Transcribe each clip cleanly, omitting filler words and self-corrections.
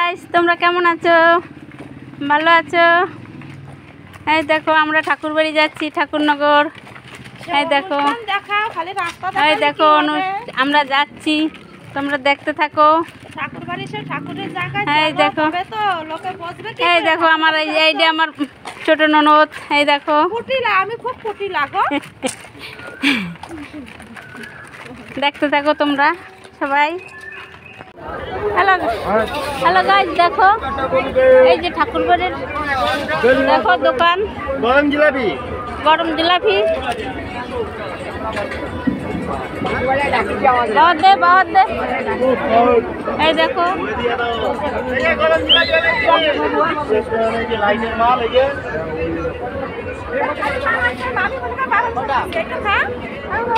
Guys, তোমরা কেমন আছো? ভালো আছো? এই দেখো আমরা ঠাকুরবাড়ি যাচ্ছি, ঠাকুরনগর। এই দেখো, এই দেখো আমরা যাচ্ছি, তোমরা দেখতে থাকো। এই দেখো, এই দেখো আমার এইটা আমার ছোট ননদ। এই দেখো, আমি খুব ফুটি লাগো। দেখতে থাকো তোমরা সবাই। হ্যালো হ্যালো গাইস, দেখো এই যে ঠাকুরবাড়ির দেখো দোকান, গরম জিলাপি। বহুত দে এই দেখো,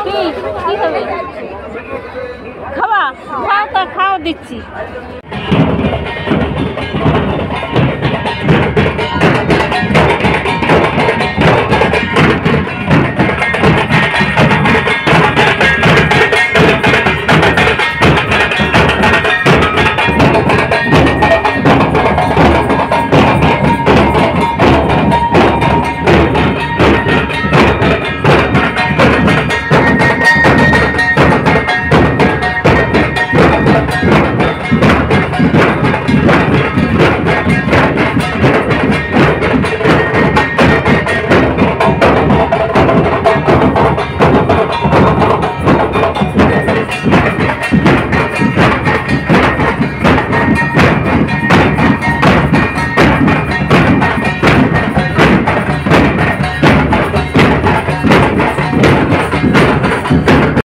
কি কি হবে? খাওয়া খাও, তো খাও দিচ্ছি।